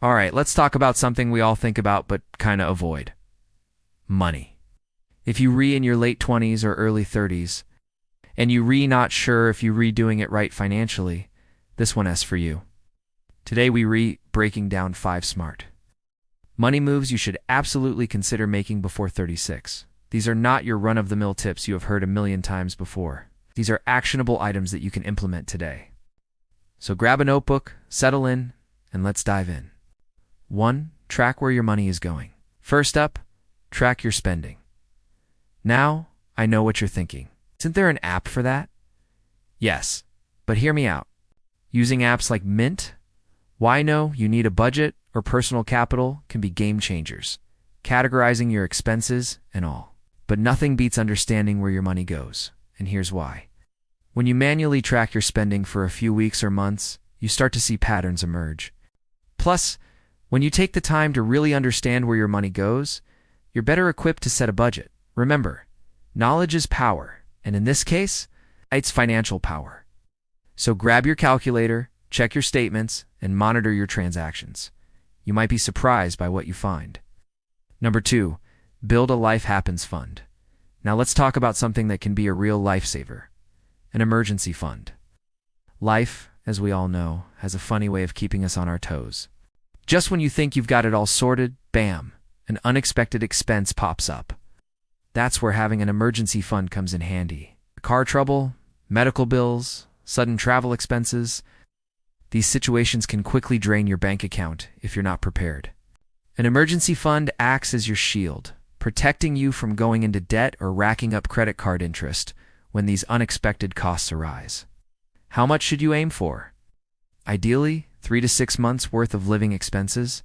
All right, let's talk about something we all think about but kind of avoid. Money. If you in your late 20s or early 30s, and you not sure if you doing it right financially, this one is for you. Today we breaking down 5 smart money moves you should absolutely consider making before 36. These are not your run-of-the-mill tips you have heard a million times before. These are actionable items that you can implement today. So grab a notebook, settle in, and let's dive in. 1. Track where your money is going. First up, track your spending. Now, I know what you're thinking. Isn't there an app for that? Yes, but hear me out. Using apps like Mint, Why No, You Need a Budget, or Personal Capital can be game changers, categorizing your expenses and all. But nothing beats understanding where your money goes, and here's why. When you manually track your spending for a few weeks or months, you start to see patterns emerge. Plus, when you take the time to really understand where your money goes, you're better equipped to set a budget. Remember, knowledge is power, and in this case, it's financial power. So grab your calculator, check your statements, and monitor your transactions. You might be surprised by what you find. Number 2, build a life happens fund. Now let's talk about something that can be a real lifesaver, an emergency fund. Life, as we all know, has a funny way of keeping us on our toes. Just when you think you've got it all sorted, bam, an unexpected expense pops up. That's where having an emergency fund comes in handy. Car trouble, medical bills, sudden travel expenses. These situations can quickly drain your bank account if you're not prepared. An emergency fund acts as your shield, protecting you from going into debt or racking up credit card interest when these unexpected costs arise. How much should you aim for? Ideally, 3 to 6 months worth of living expenses.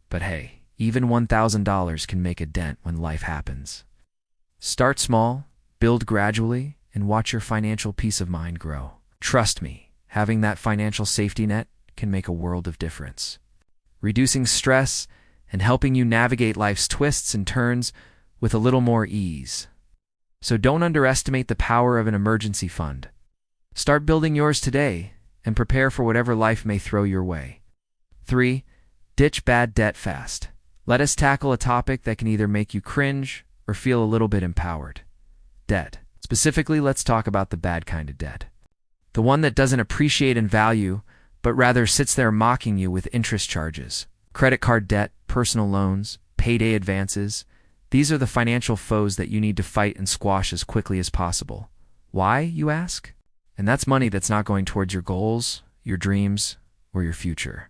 But hey, even $1,000 can make a dent when life happens. Start small, build gradually, and watch your financial peace of mind grow. Trust me, having that financial safety net can make a world of difference, reducing stress and helping you navigate life's twists and turns with a little more ease. So don't underestimate the power of an emergency fund. Start building yours today and prepare for whatever life may throw your way. 3. Ditch bad debt fast. Let us tackle a topic that can either make you cringe or feel a little bit empowered. Debt. Specifically, let's talk about the bad kind of debt. The one that doesn't appreciate in value, but rather sits there mocking you with interest charges. Credit card debt, personal loans, payday advances. These are the financial foes that you need to fight and squash as quickly as possible. Why, you ask? And that's money that's not going towards your goals, your dreams, or your future.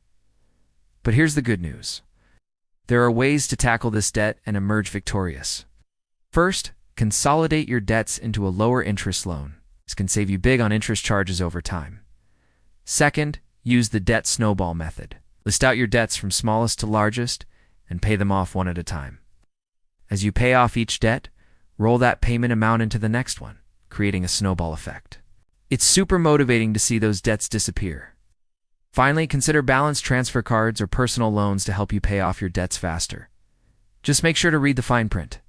But here's the good news. There are ways to tackle this debt and emerge victorious. First, consolidate your debts into a lower interest loan. This can save you big on interest charges over time. Second, use the debt snowball method. List out your debts from smallest to largest and pay them off one at a time. As you pay off each debt, roll that payment amount into the next one, creating a snowball effect. It's super motivating to see those debts disappear. Finally, consider balance transfer cards or personal loans to help you pay off your debts faster. Just make sure to read the fine print.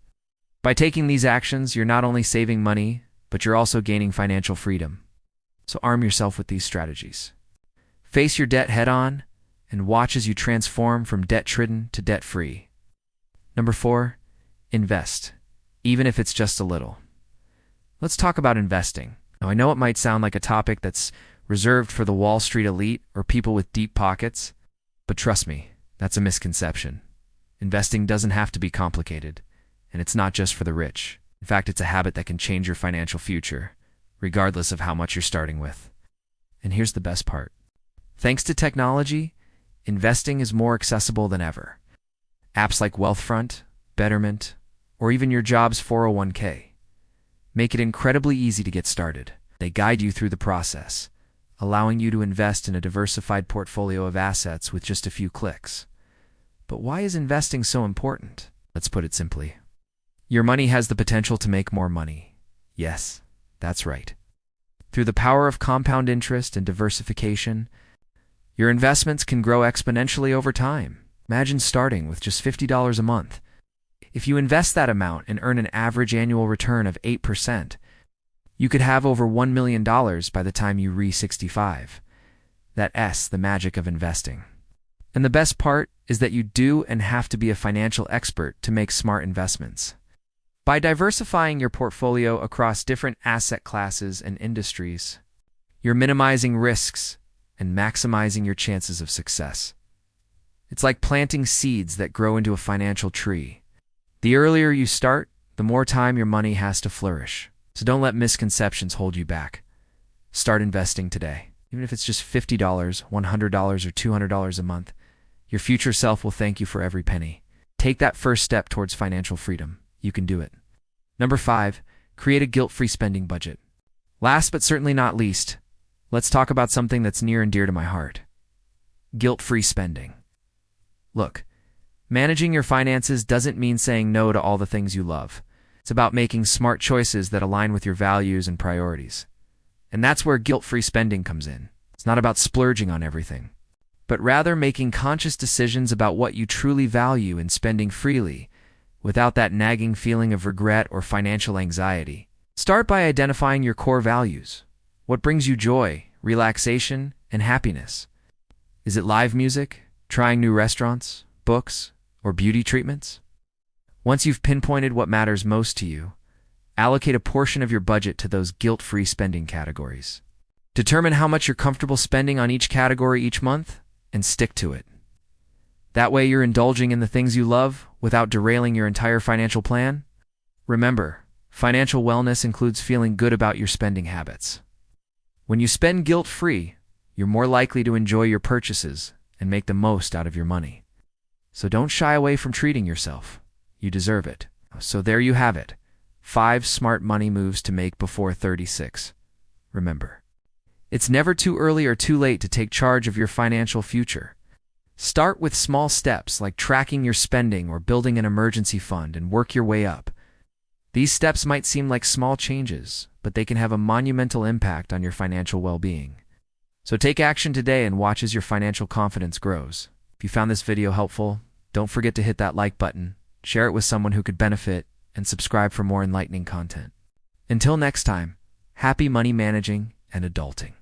By taking these actions, you're not only saving money, but you're also gaining financial freedom. So arm yourself with these strategies. Face your debt head-on and watch as you transform from debt-ridden to debt-free. Number 4, invest, even if it's just a little. Let's talk about investing. Now, I know it might sound like a topic that's reserved for the Wall Street elite or people with deep pockets, but trust me, that's a misconception. Investing doesn't have to be complicated, and it's not just for the rich. In fact, it's a habit that can change your financial future, regardless of how much you're starting with. And here's the best part. Thanks to technology, investing is more accessible than ever. Apps like Wealthfront, Betterment, or even your job's 401k make it incredibly easy to get started. They guide you through the process, allowing you to invest in a diversified portfolio of assets with just a few clicks. But why is investing so important? Let's put it simply. Your money has the potential to make more money. Yes, that's right. Through the power of compound interest and diversification, your investments can grow exponentially over time. Imagine starting with just $50 a month. If you invest that amount and earn an average annual return of 8%, you could have over $1 million by the time you reach 65. That's the magic of investing. And the best part is that you do and have to be a financial expert to make smart investments. By diversifying your portfolio across different asset classes and industries, you're minimizing risks and maximizing your chances of success. It's like planting seeds that grow into a financial tree. The earlier you start, the more time your money has to flourish. So don't let misconceptions hold you back. Start investing today. Even if it's just $50, $100, or $200 a month, your future self will thank you for every penny. Take that first step towards financial freedom. You can do it. Number 5, create a guilt-free spending budget. Last but certainly not least, let's talk about something that's near and dear to my heart. Guilt-free spending. Look, managing your finances doesn't mean saying no to all the things you love. It's about making smart choices that align with your values and priorities. And that's where guilt-free spending comes in. It's not about splurging on everything, but rather making conscious decisions about what you truly value and spending freely, without that nagging feeling of regret or financial anxiety. Start by identifying your core values. What brings you joy, relaxation, and happiness? Is it live music, trying new restaurants, books, or beauty treatments? Once you've pinpointed what matters most to you, allocate a portion of your budget to those guilt-free spending categories. Determine how much you're comfortable spending on each category each month, and stick to it. That way you're indulging in the things you love without derailing your entire financial plan. Remember, financial wellness includes feeling good about your spending habits. When you spend guilt-free, you're more likely to enjoy your purchases and make the most out of your money. So don't shy away from treating yourself. You deserve it. So there you have it. 5 smart money moves to make before 36. Remember, it's never too early or too late to take charge of your financial future. Start with small steps like tracking your spending or building an emergency fund and work your way up. These steps might seem like small changes, but they can have a monumental impact on your financial well-being. So take action today and watch as your financial confidence grows. If you found this video helpful, don't forget to hit that like button, share it with someone who could benefit, and subscribe for more enlightening content. Until next time, happy money managing and adulting.